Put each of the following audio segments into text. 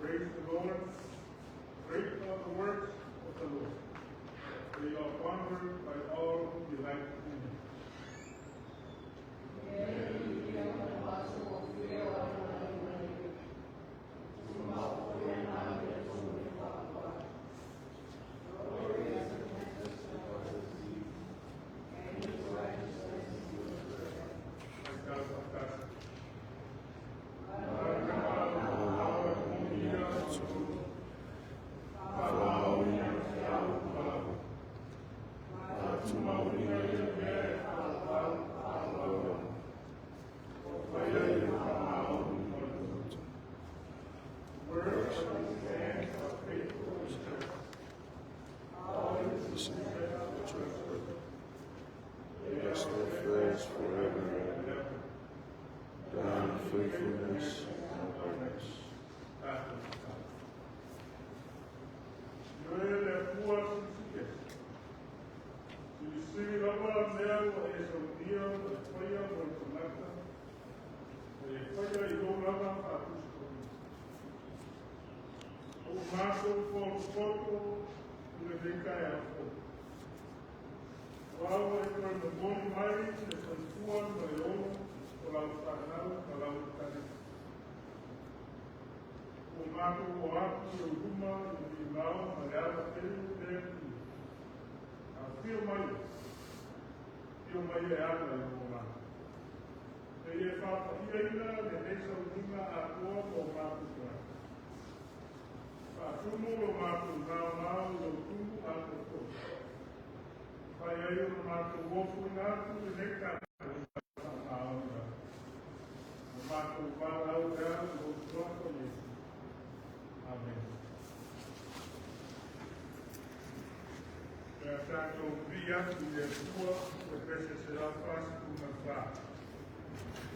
Praise the Lord. Great are the works of the Lord. They are wondered by all who delight in him.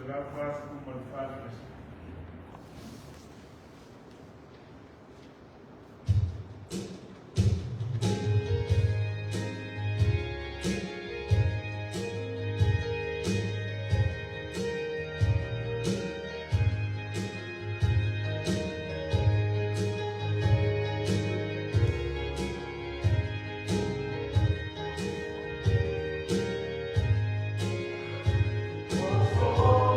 Será fácil como faz. Oh,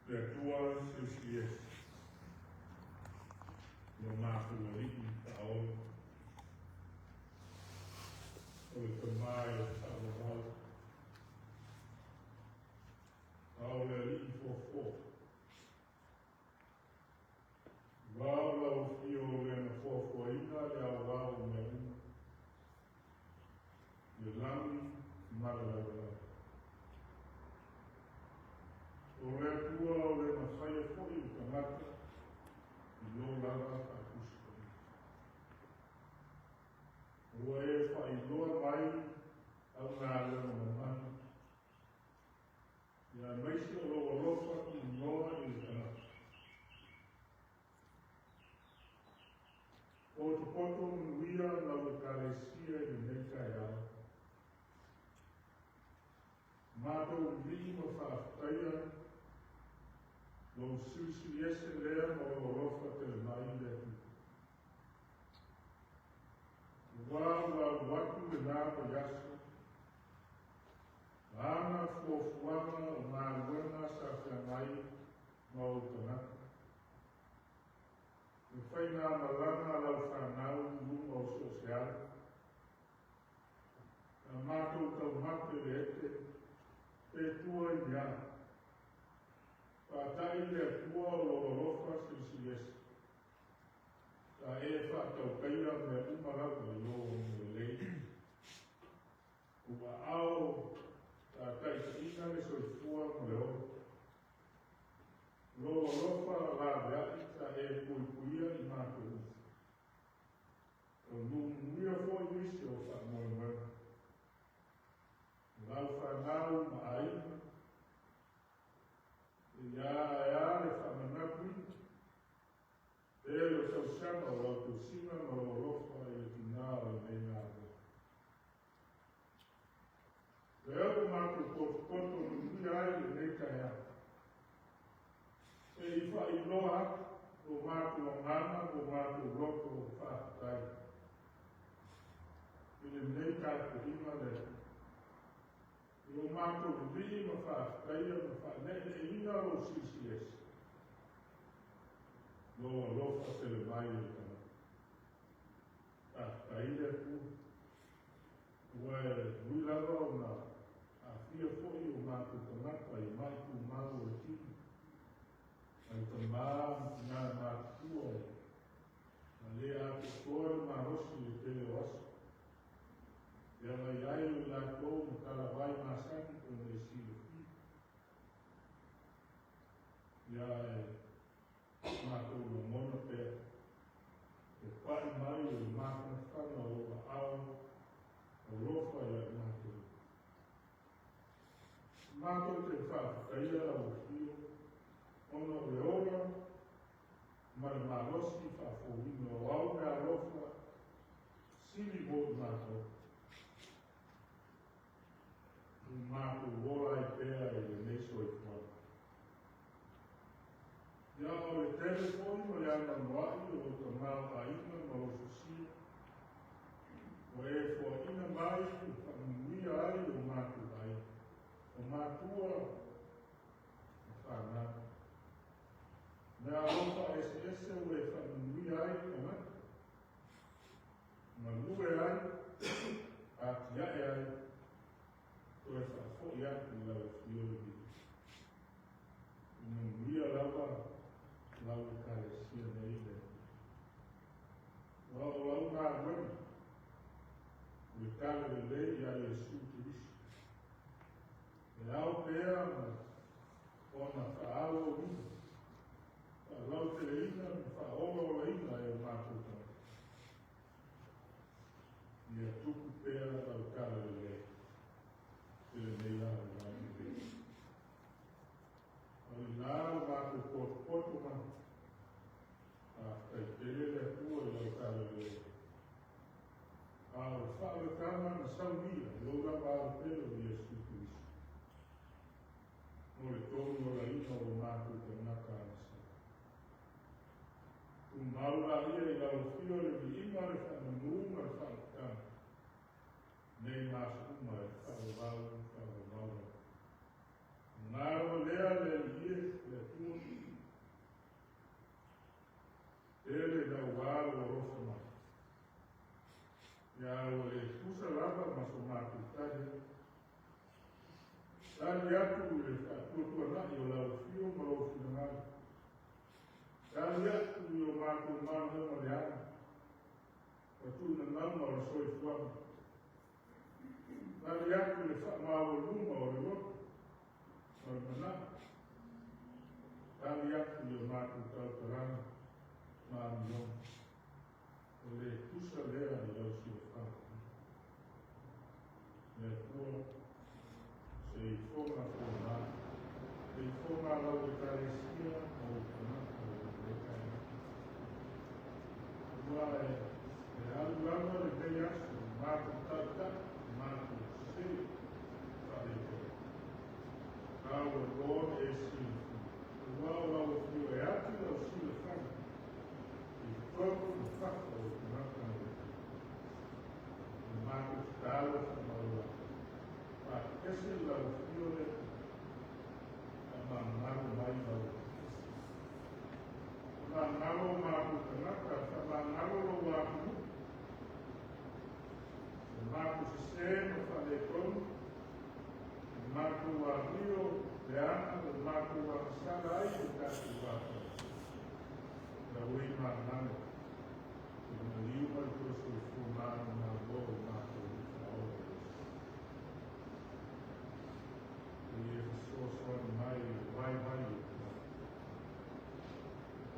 Le tua sesies. Lo mafu ali tao. O te mai tao wau. Tao le li fofo. Wau lau fio le na fofo ina le au wau me una. Le lami malalau. O le tua o le mawhaia fōi o tamata I lo lava a kuska. O e whai loa mai au ngā lana mamana. Ia maisi o loa rofa I noa I le tamata. O te poto nuia lau e kālesia I nei kai au. Mātou lima whaaftaia Lo sisi ese lea mo lo rofa te mai le tu. Wa watu le nāma yasu. Ana fuafuana o ngā luenga sa whiangai ma o tanaka. E whai ngā malanga lau whanau lunga o sosiale. A mātou tau mate le ete, te tua I ngā. Whātai le tua o lo rofa sisi ese. Ta e whātau peira me umarau I lo o me lei. Ua ao ta tai ina le soifua mo le o. Lo rofa la veai ta e puipuia I mātou. O nunguia foi wisi o whamoemana. Lau whanau ma aina. Ia le whamanapu. E o tau sama o lau tu sima ma o rofa I tina o nei ngā rofa. Le au mātou koto nui ai le nei kai a. E I wha I loa o mātou o ngana o mātou roko o whaatai. I le nei kai ko ima le. I o mātou rii ma whaatai ma whaanei e ina o sisi esi. Loa lofa te le mai e tana. Whaatai le ku. Ua e nui lava o ngā. A fia foi o mātou tanaka I mai tu mau e tini. Ai ta mau ngā mātua e. A le a te kore mā hosi e te leo aso. Ia mai ai o la kou mo kala vai mā saki ko ne silo fi. Ia e mātou no mona pēr. E pai mai o mātou whana o a au. O rofa ia mātou. Mātou te whaafaia o fio. Ono e ora. Mara mārosi whaafowino o au mea rofa. Sili mo mātou. Mātou wola I pēr e le neiso I whana. Ia o le telefoni o le ana moai o ta mau aina ma o susia. O e fua ina mai I whamuia ai o mātou ai. O mātua o whana. Mea rofa ese o e whamuia ai kamata. Ma lue ai, a tiae ai. O e whafoi atu lau fiori. Muia lava lau kāresia nei le. Wa o lau ngā wani. Le kale le lei a le suti isi. E au pēra ma ona whaalo o ina. Wa lau te le ina ma whaolo o le ina e o mātou tau. Ia tuku pēra lau kale le lei. Te le nei a o lau pēra. O nā mātou poto ma. A kai tele le tua I lau kale le. A o whaale kama na saunia. Lo la wāo pēro I Jesu Christ. O le tonu o la ina o mātou te naka asa. lau fio ma lau fio ngā. Kari atu i o mātou māna ma le ana. Ka tū na ngā ma o soi fuama. Kari atu le wha māua luma o le loto. Ma le mana. Kari atu i o mātou tau tarana. Ma mion. O le kusa lea i lau si o wha. Le kua se i fonga fonga. Se i fonga lau e karesia o kanaka o le kai. Kua e alu lama le pei asu, mātu tata, mātu se, whare koe. Kau e roa e si. Kua lau fio e atu lau si le whanga. I whaku i whaka o kanaka o le kai. Mātu tālo whamaua. Ese lau fio le ngaro mai lau. Ngaro māku kanaka, ngaro lo wāku. Māku se no whale konu. Māku wa rio le ana, māku wa sara ai o kātu wāku. Na ui mānano. Na liuma i kosu fumānu nā loro māku i whaore. E soan mai vai vai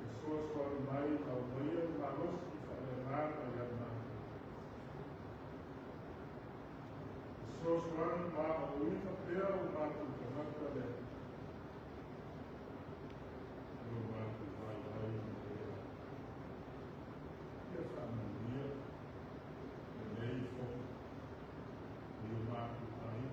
e soan mai au mai na rosti fare nada ya na soan ma o ina pera o ma tu kamata le o ma tu vai vai e fa mania e nei fo e o ma tu ai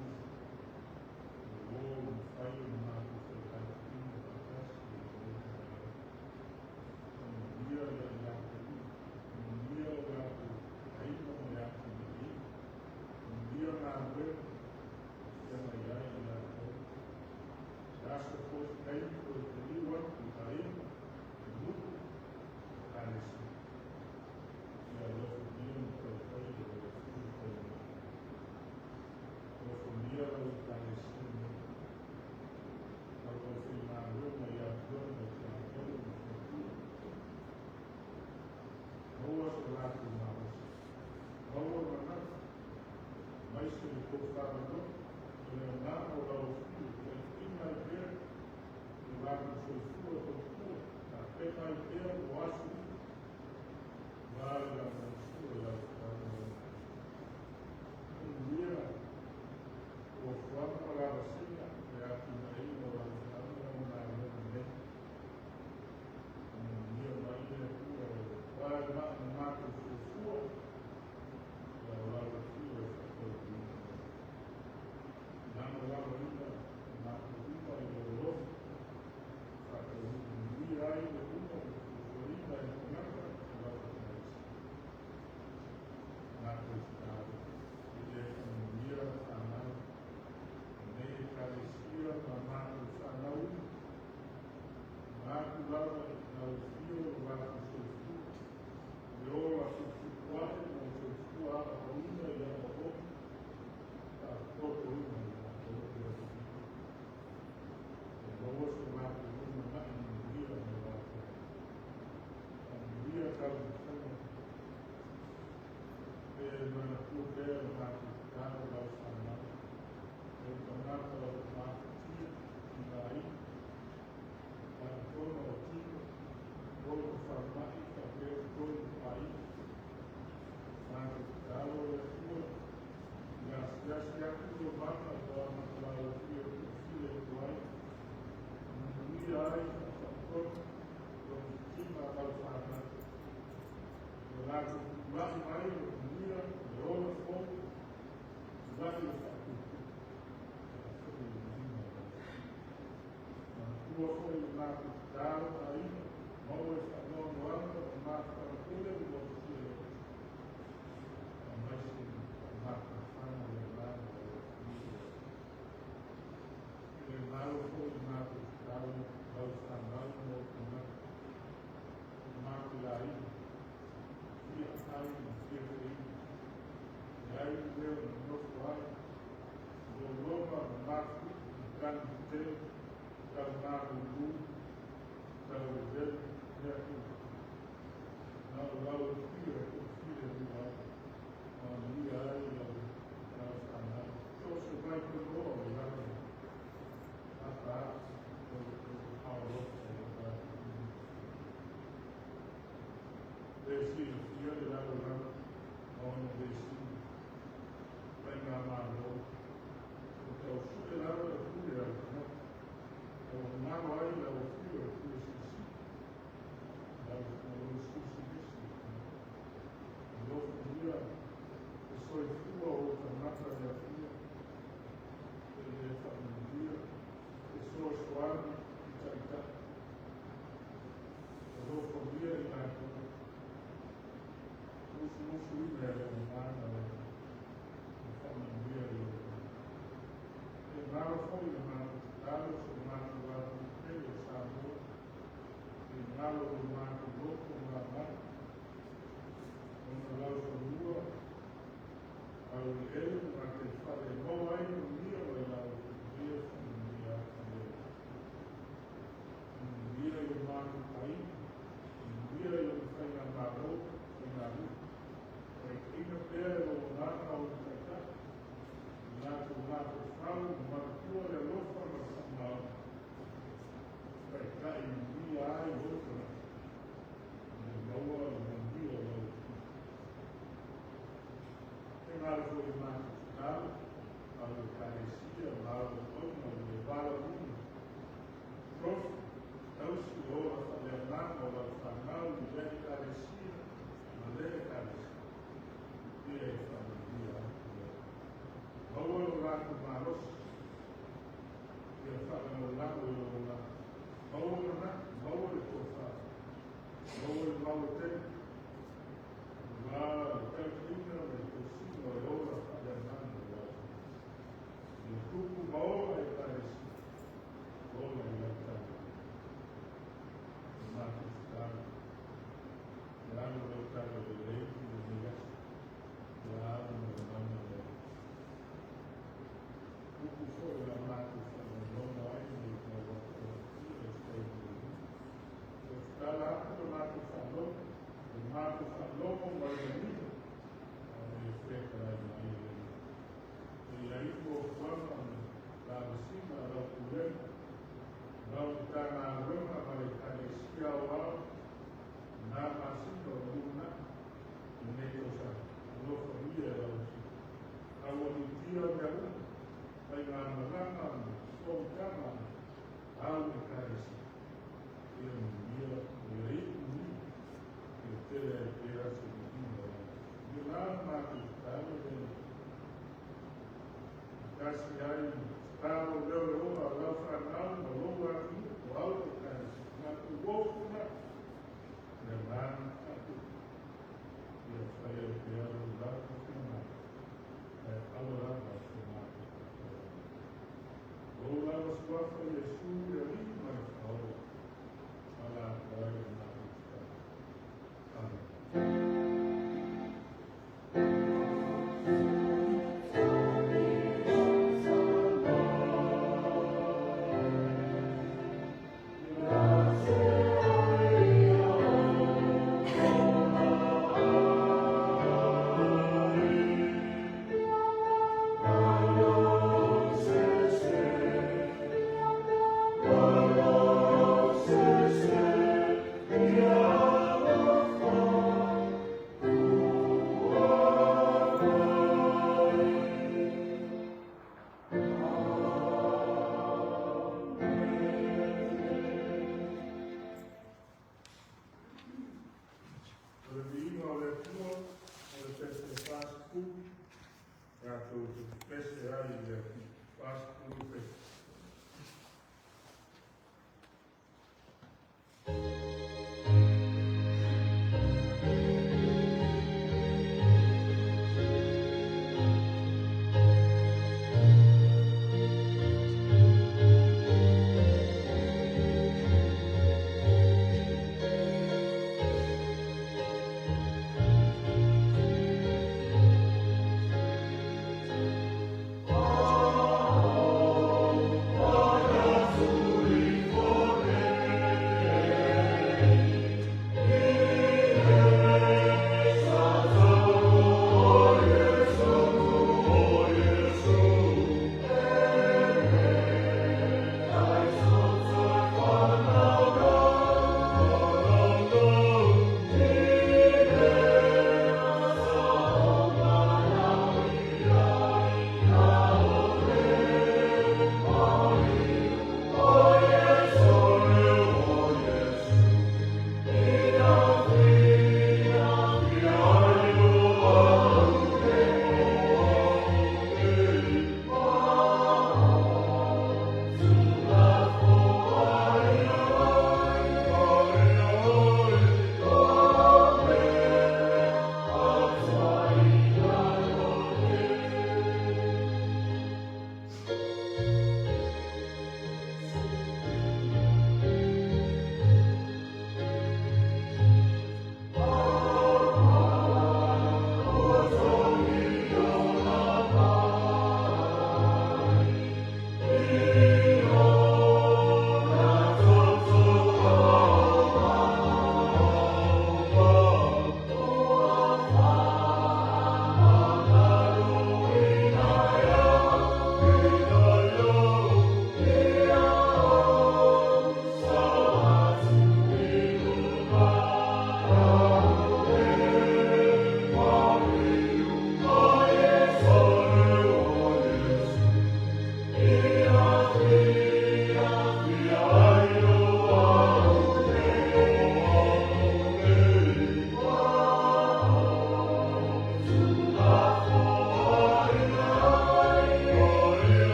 Gracias. Gracias,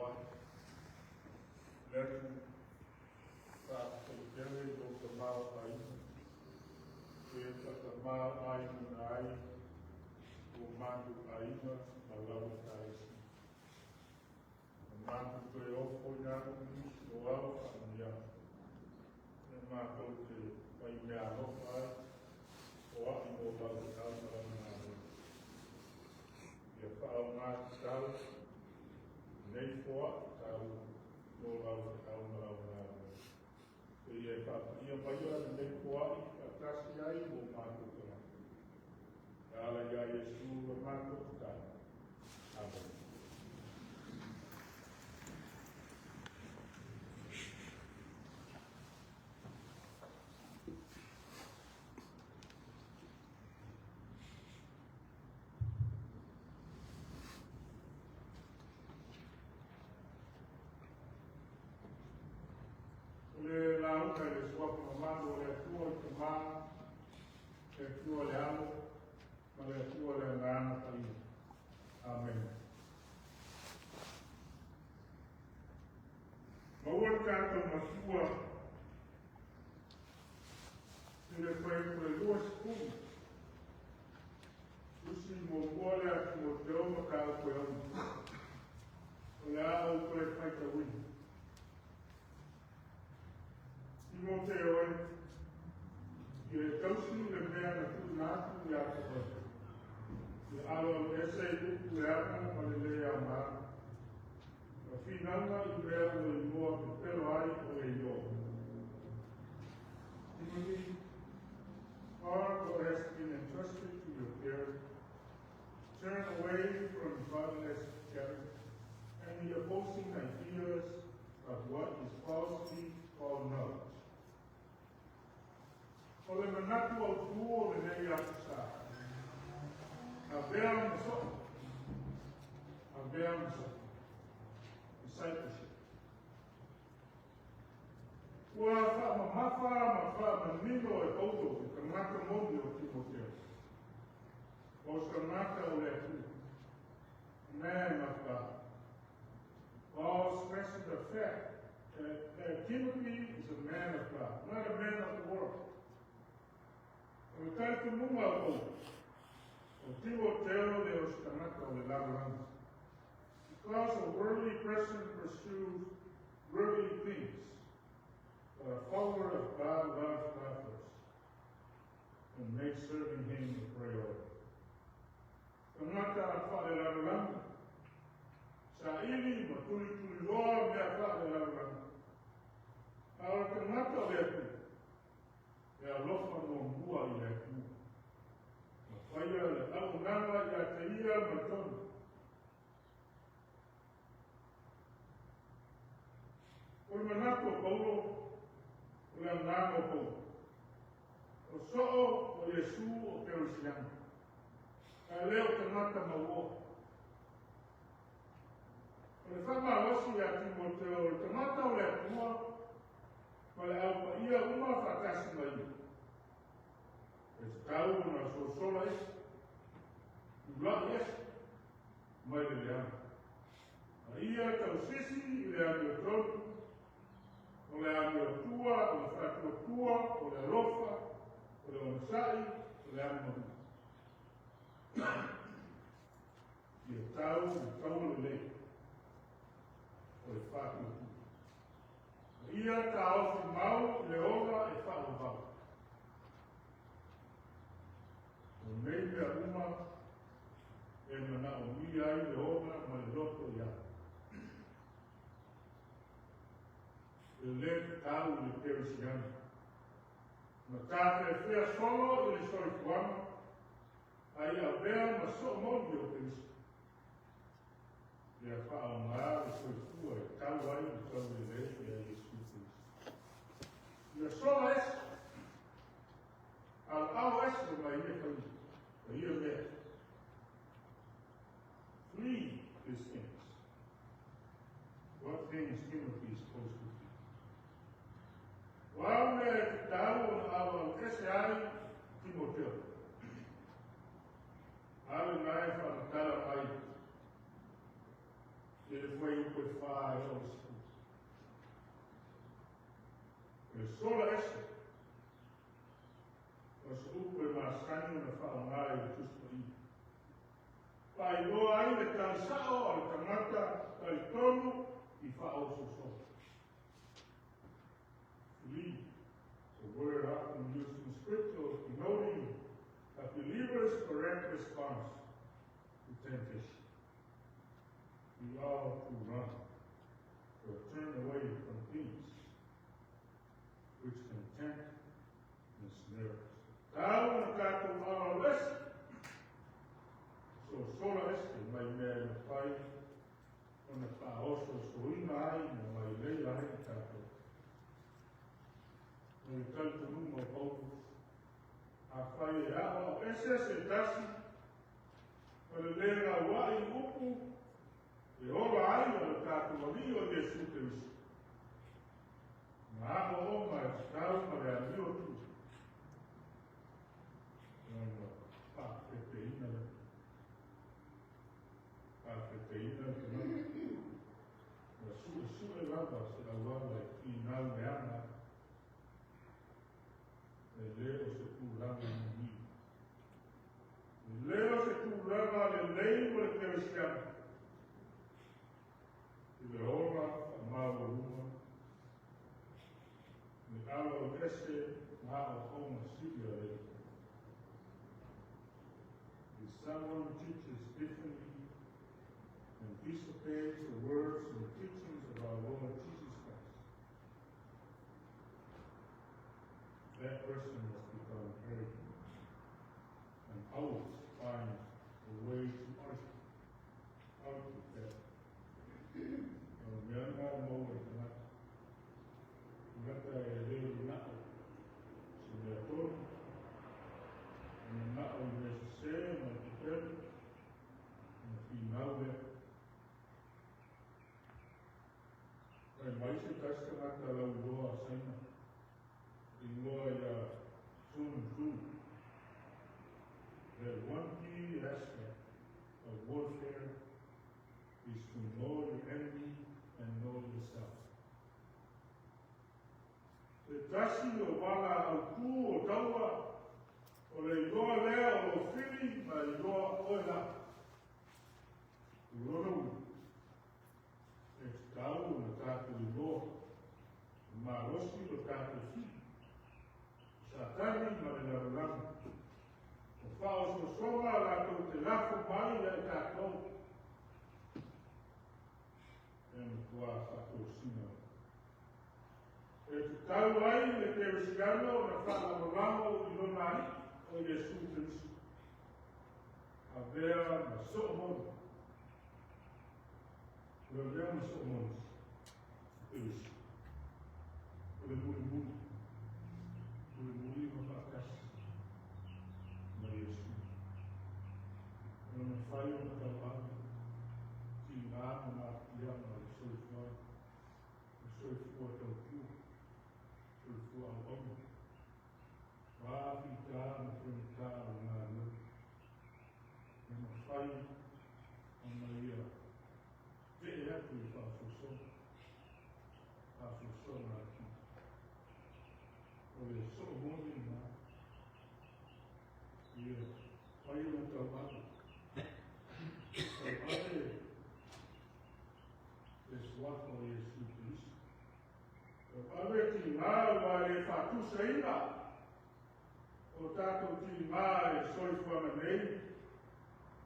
wai. Letu whakakere o te mao ai. E te mao ai muna ai. O mandu aina ma lau taisi. O mandu te ofo nyaru nisi o au whakamia. E mātou te pai mea nofa ai. O ai mo lau tau lau nāru. Ia whaau ngāti tau. Nei foa tau no lau tau lau nāru. E ia whaakia mai ana nei foa i ka tasi ai mo mātou te rā. Ala ia Yesu wa mātou te tau. Amen. Le lauka le suapu mamado le atua i te maa, le atua le amo, ma le atua le ngana taina. Amen. Maua tātou masua, te le koe koe lua sikumi. Usi mo kuale atu mo te oma ka au koe amu. O le au koe whaita wini. Imo te oe, i e tausi le mea na tu nātu i ata koe. I alo ese i uku e ana ma le lea maa. A whinanga i mea o i moa te pelo ai o e io. Timothy, all who has been entrusted to your care, turn away from godless caring and the opposing ideas of what is falsely called knowledge. O le manatu au tuo le nei atu sa. A bea maso. Discipleship. Ua wha mafa manino e pauto i ka mata mondi o Timotheo. O sa mata o le atu. Nē mafa. Paul stresses the fact that Timothy is a man of God, not a man of the world. O tai tu munga o o Timoteo de os tanaka o le lauranga. Because a worldly person pursues worldly things, but a follower of God loves God first and makes serving Him a priority. Tanaka fa le lauranga. Sa ili matuli loa mea fa le lauranga. Awa tanaka o le atu. E alofa no mua i le atu. Ma whaia le au nanga i a te ia matonu. O le manako paulo, o le ngano paulo. O so'o o Yesu o Perusiana. Ka leo tanaka maua. O le whamawasi a Timoteo, o le tanaka o le atua, ma le au pa ia uma whakasi mai. E te tau na sosola esi, ula esi, mai le leana. A ia tau sisi i le amio tonu, o le amio tua, o le whatua tua, o le alofa, o le onasai, o le amio. I e tau le lei, o le whatua tua. Ia ta ofi mau le oga e whao vau. O nei mea uma e mana o mi ai le oga ma le loto ia. E le tau le Perusiana. Ma tāte whea solo i le soifuana, ai a bea ma so moni o Perusiana. Ia whao maa le soifua e tau ai le tau le lei e ai Yesu. Ia sola esi. Al esi o mai ia kau. O ia mea. Flee these things. What things Timothy is supposed to be? Wao mea e te tau o na awa o kese ai Timoteo. Ale nai whanatala mai. ele foi o que faz ao escuro. E só esse, mas o que mais canho na falangai o justo aí. Pai no ainda cansado, a camata, cai tono e faz o sol. Flee the word often used in scripture denoting a believer's correct response to temptation. We ought to run or turn away from things which can tempt and snare us. Now, the fact of our lesson. So, sola este, mai mea na pai, o na paoso soina ai, na mai leila ai tato. No tanto numa pouco, a pai e awa, esse se tasi, para ler a wai upu, e ora ai, o tato ali, o Yesu Cristo. Ma o mai stau para a mio tu. Não, pá, proteína, a proteína, a sua lava, se a lava final me ama, leo se tu lava no mio. Leo se tu lava le lei o le cristiano. Le ora, amado uma, le alo desse, ma o uma sigla le. If someone teaches differently and disobeys the words and teachings of our Lord Jesus Christ, that person must become arrogant and always find a way to argue with that. Remember moment that I really not so therefore not necessary and prepared and final that and my testament that I will go assign in law soon too that one key aspect of warfare is to know your enemy and know yourself. Te tasi o wala au ku o taua o le iloa lea o whiri ma iloa oela. Urono e tau na tātou iloa ma rosi o tātou fi. Satani ma le larulamu. O whao so soma rātou te lafo mai le tātou. Kua whātou sina. E tu tau ai le Kerisiano na whālamalamo I lona ai o Yesu Christu. A vea na so'omoni. Ua vea na so'omoni. Kerisi. Ua muli muli. Ua muli ma whakasi. Na Yesu. Ua na whai o na tauhanga. Ti ngā ma ia ma soifua tau kiu, soifua au omu. Wāwhi tā na whenu tā o ngā lua. E ma whai o na ia. Te e atu I whāwhoso. Whāwhoso ngā ki. O e so'omoni ngā. Ia, whai o tau atu. Tau atu wako Yesu Kristo. Awe ti ngā wa e whātusa ina. O tātou ti ngā e soifua na nei.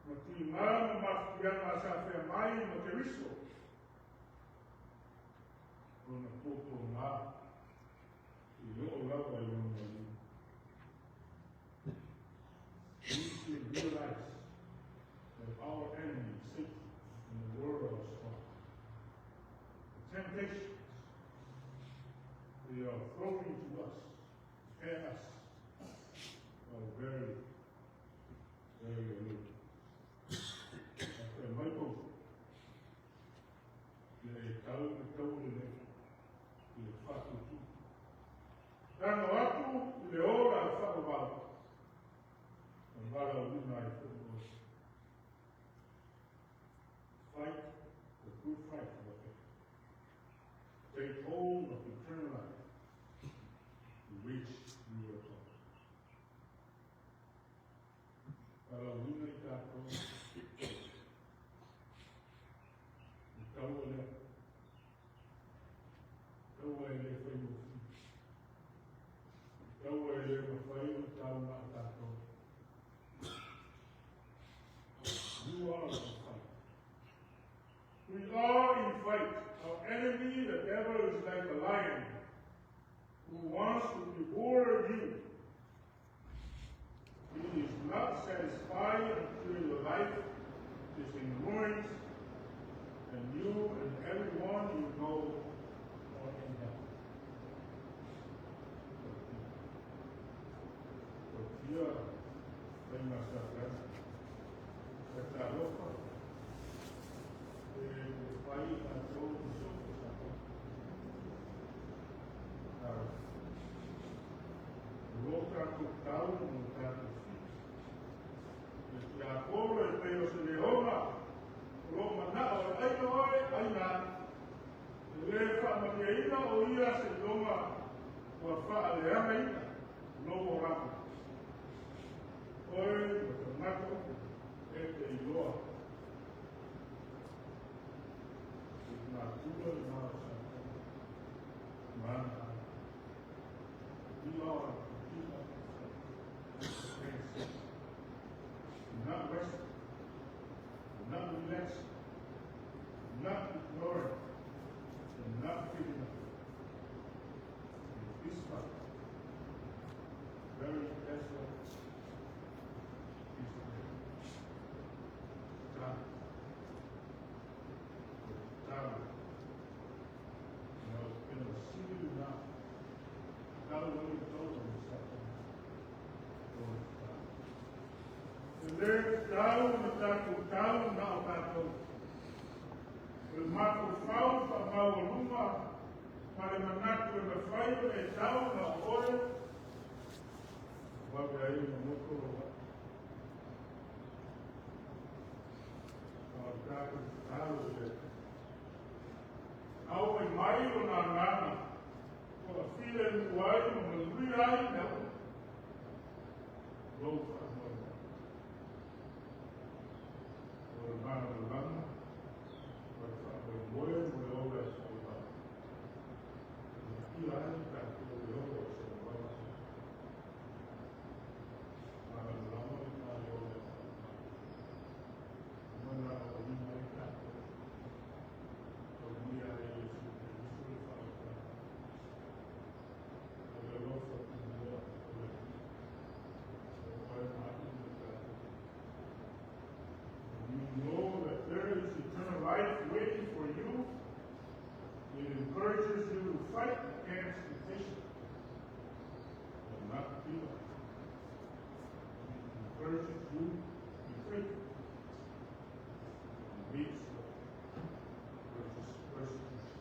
Ma ti ngā ma mawhianga sa whea mai ma te riso. O na pōpō ngā. I o lawa I ona ni. We should realize that our enemy, Satan, in the world is strong. Temptations they are throwing to us, at us, are very, very little. After Michael, they tell the fato tu. Dano atu, le ora fato valo. And valo una I fight the good take hold of eternal life, which you were called. Para o mundo que está pronto, então ele foi no fim. Então ele não foi no tal matato. You are in fight. We are in fight. Our enemy, the devil, is like a lion who wants to devour you. He is not satisfied until your life is in ruins, and you and everyone you know are in hell. Dia tem nossa casa, essa roupa, o pai está todo sobre essa roupa. O outro total no trato fixo. E a cobra e Deus se Roma na ai na. Le fa maquina o ia se toma o fa le amaina no rapo. Oi, nato e iloa. Na tua na mana. Iloa. Not rest, not relax, not ignore, and not giving up. This fight, very desperate, is down. You know, it's been a seated now. Not what he told him something. Down, now tato. O mato falta mau luma, para manato na faio e down na oil. Vai aí no moto lá. Tato, ao em maio na nana, o filho do ai no luai não. Louca. Hermano Lama, por favor, voy a obra salvada. Y hay tanto de obra salvada. Para el amor de la obra salvada. No la orina de tanto. Dormía de ellos y de su falta. Pero no fue como yo. You know that there is eternal life waiting for you. It encourages you to fight against temptation and not give up. It encourages you to be faithful and meet persecution.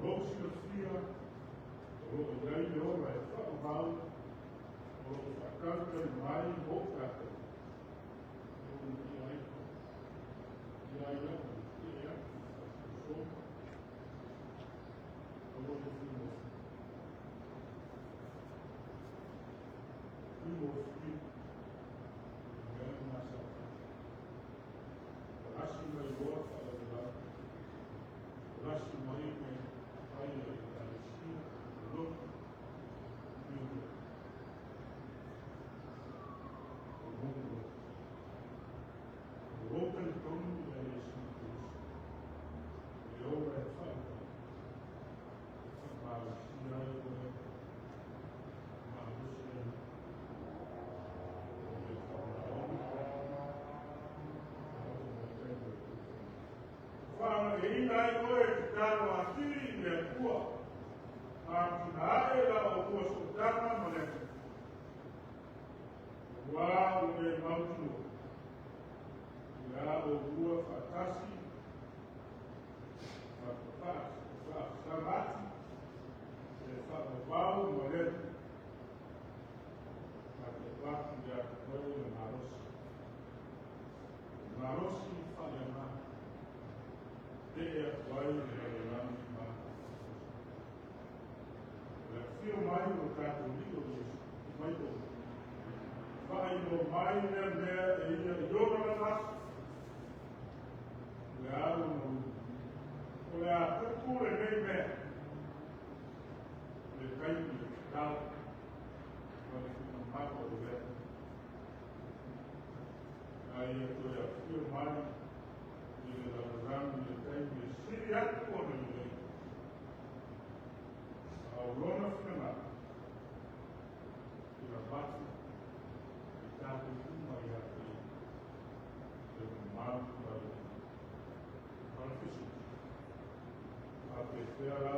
Rose of fear, the day over, I thought about o accanto al mare in bocca e dai ore caro a tutti le tua ma finale la o tua sottama non è wow le mautu la o tua fatasi fa sabati e fa wow modello ma che parte da quello Marossi fa e a vai e a lá no mar. Fio mais no caso livre, mais do vai no mais né e a yoga na nas leal no olha cultura bem bem de cai de tal para que não mata o velho aí eu tô fio mais e a ramo de cai de siriato com ele ao longo final e a base de tal uma e a mal para físico a terceira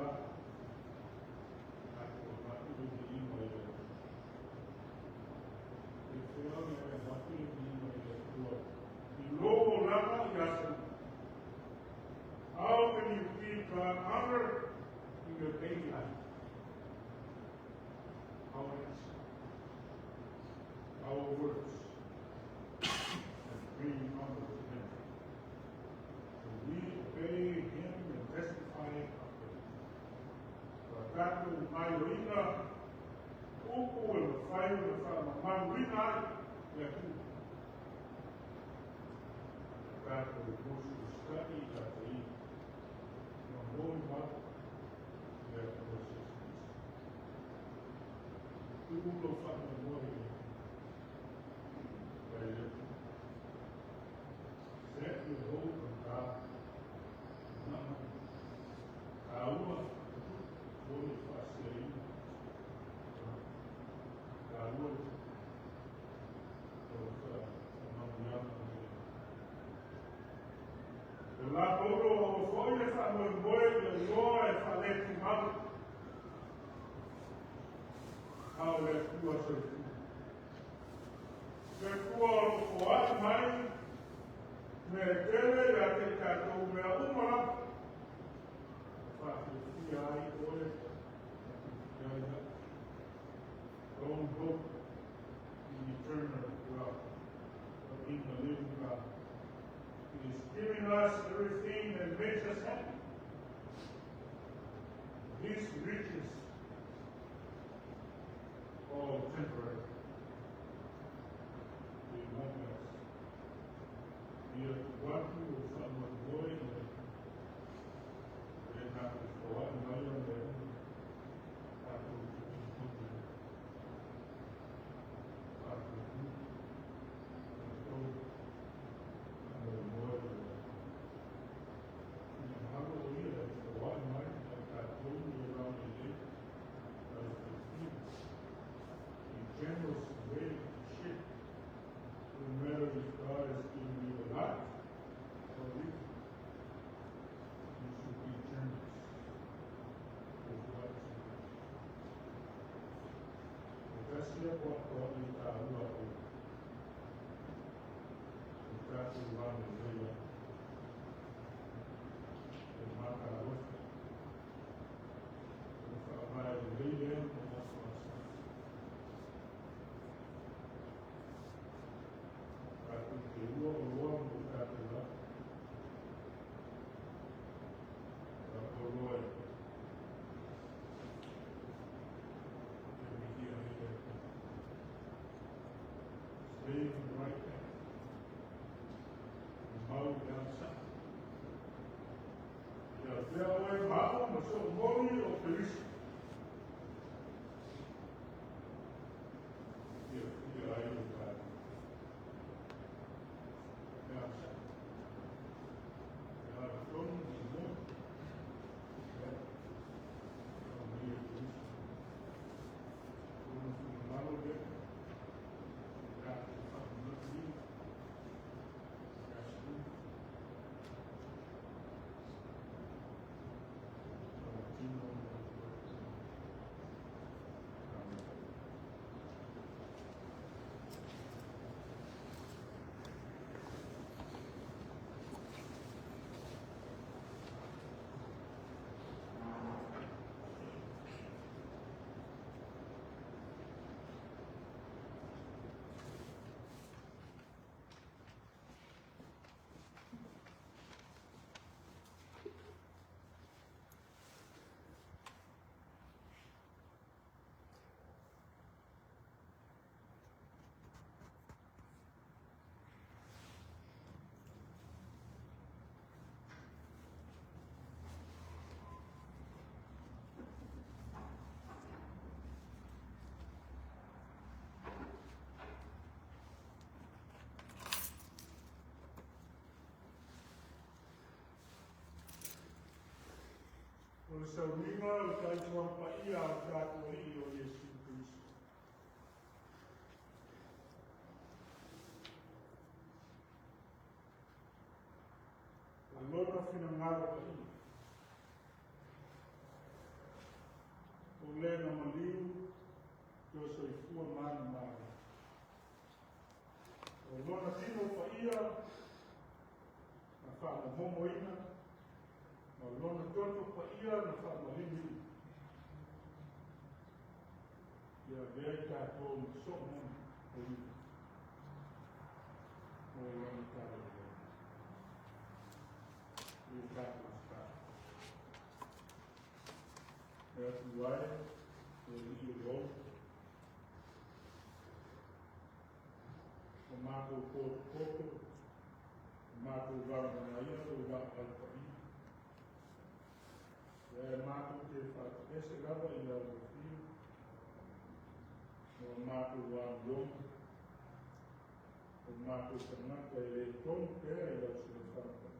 a combate do mínimo terceira é combate do mínimo e logo lá e assim how can you keep honor in your daily life? Our words and bring honor to Him. We obey Him and testify of Him. Portanto, maioria, o faz a maioria é tudo. Portanto, o curso está aí, não vou embora, é vocês. Tudo faz memória. Sempre vou cantar. A uma vou fazer a lua lá todo foi essa memória de glória falei com mal ao tua certeza perfumo o mais metele ya que catou meu uma fazia aí olha don't hope in eternal God but in the living God. He is giving us everything that makes us happy. His riches, all temporary. We want us. We are walking with someone going and they're not for what another and they're generous way to ship no matter if God is giving you a lot or little. You should be generous with what you have. That's here what God is about. That's the one that they are. The Macaroni. The William, and that's what I said. Continua o homem do capitão, da coroa, stay in the right hand, mal dança. E até agora, mal, mas sou morre ou feliz. E aí, o cara. saulinga o tai tua paia o tātua i o Yesu Kristo. A lona fina ngaro paia. O lena maliu, tō soifua mani mani. O lona tino paia, na whāmahomo ina, o lona tono paia, na whāmahimi. Ia vea tātou ni somo o ina. O lona tātou ina. Ia tātou sta. Ia tuai, ia i rou. O mātou kōtoko, o mātou wārangaia, o wākalpai. E mātou te whakapese rawa i au rafio. O mātou wāngonga. O mātou tangata e le tonu pēr i au sura whaka.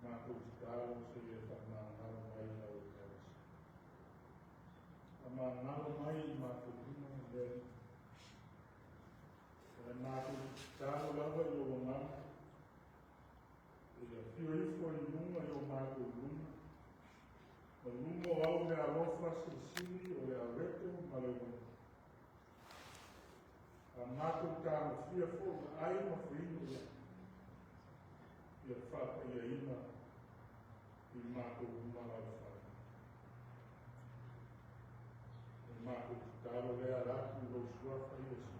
Mātou titaro se e whanangaro mai i au rafio. A māngaro mai i mātou rima leri. E mātou titaro lawa i o ngama. E a fio ifo i nunga i o mātou luna. O lungo au le alofa sili o le areto ma le lunga. A mātou tāma fia fo na aima whino ia. Ia whaka ia ina i mātou umara whaka. E mātou titaro le aratu i rausuafa i esu.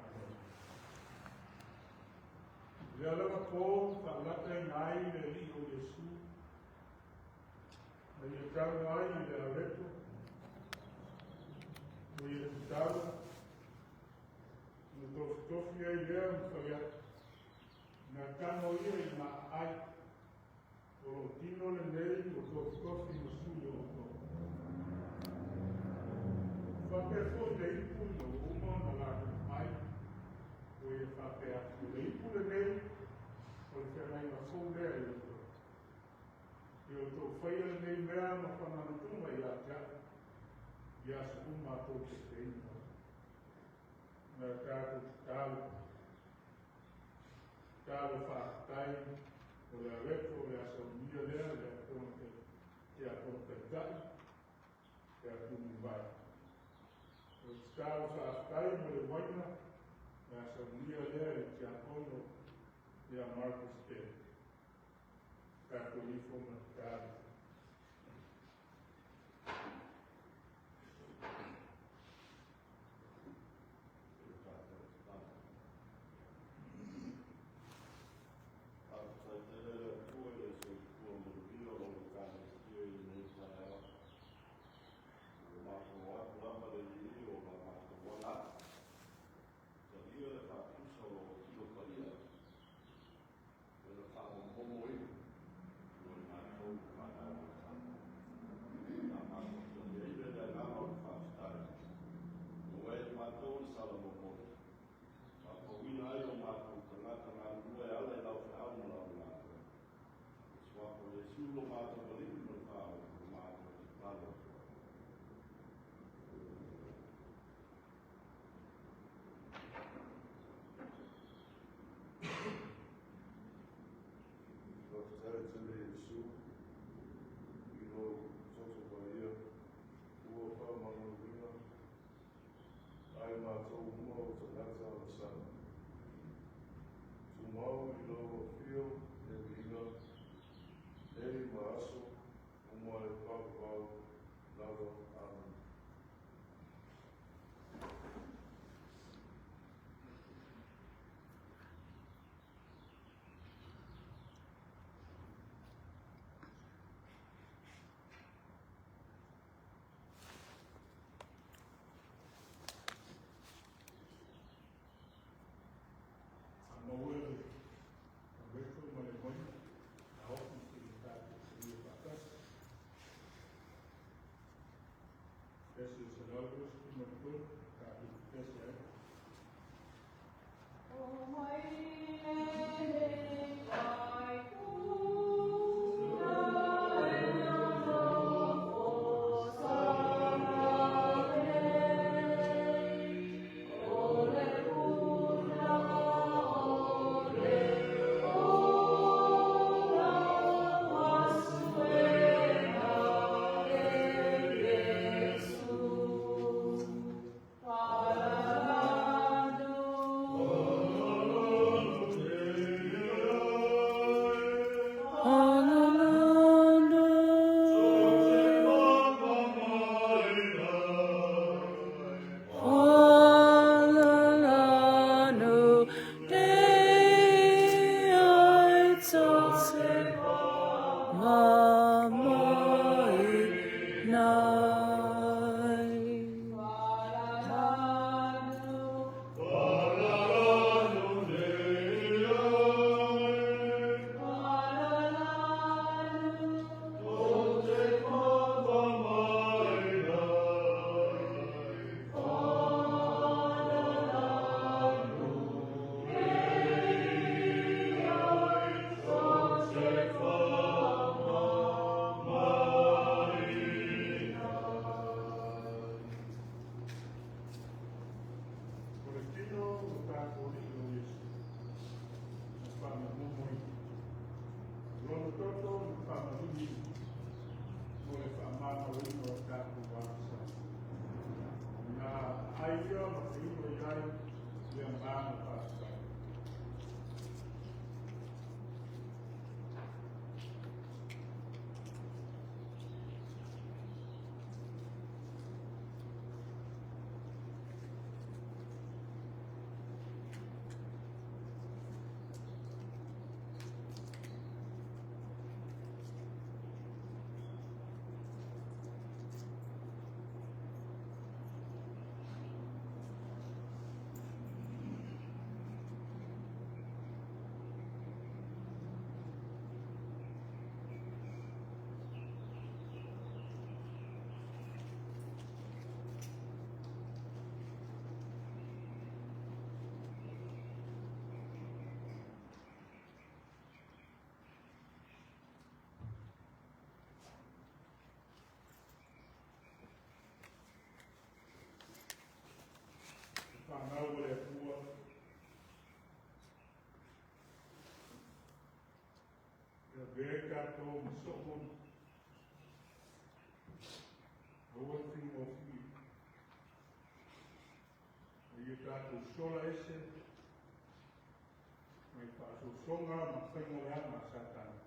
Amen. Le alawa tō whakalaka i nai le li o Yesu. E ia tāma ai i le areto. O ia titaro. No tofi ai lea mwhaiata. Nga kano ia i ma ai. O lo tino le nei o tofi no sui o to. Whapefo le ipu no uma na laka ai. O ia whape atu le ipu le nei. O le whenai ma fau lea i o to. I o to whaia le nei mea ma whananatunga i a tia. I a su uma to te teina. Nga tātou tālu. Tālu whakatai. O le areto, o le asa umia lea, le akonte, te akonte tai. Te atumi vai. O tālu whakatai mo le waina. Le asa umia lea, le te akono. Te a Marcus te. Tātou ifo ma tālu. vai, e amar no passado. Whanau le pua, e vea katou msokon, roati o fi, e katou sola ese, mai whaasosonga ma whaingoreana satana.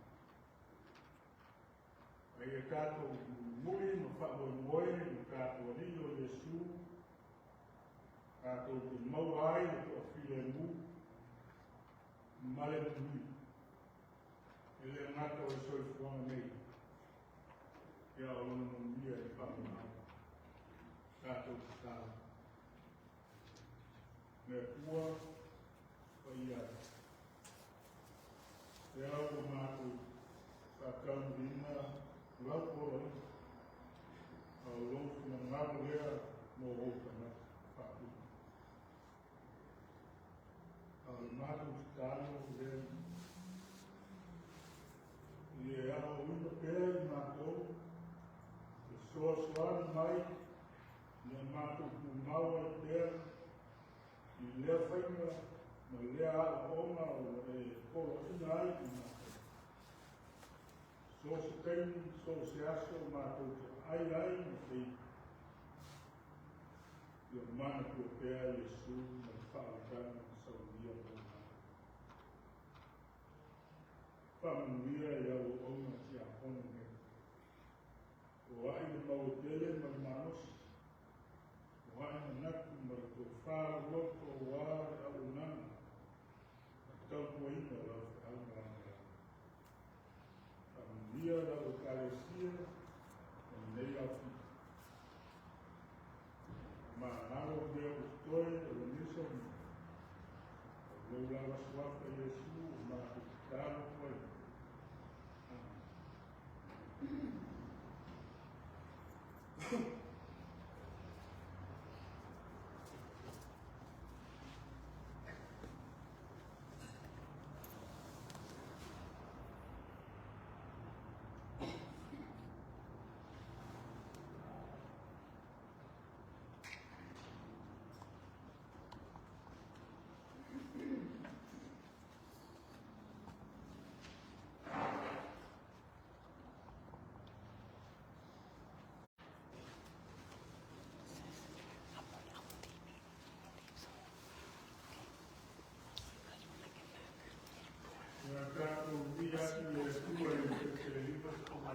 E katou mui ma whamoe ma katou rio Yesu, katou te mauai e to file mu, male mui. Ele ngata o soi fuanga nei. Ia o lono mia e whamau. Katou te tala. Me pua o ia. E au o mātou whakaurina lauporo. Au lofu na ngamu lea mo hokana whapu. Au mātou te tala o lea. E ao uno pēr i mātou, e soa mai, ne mātou ku maua i pēr, i lea whainga, ma lea ala onga o e kolo ina ai i mātou. So se teini, so se aso mātou te ai ma whei. I o mana ku pēr Yesu, ma whaakana sa unia o mātou. Whamuia e au onga ki a honga me. O ai na mau tele ma manos. O ai na naku ma to whaa roko o wāre au nana. A tau poina lau te au nana. Whamuia lau kalesia o nei au fi. Ma alo mea o toi o nisa mi. O lola waswaka Yesu o ma te talo poina. Katou via e tua e te livros com a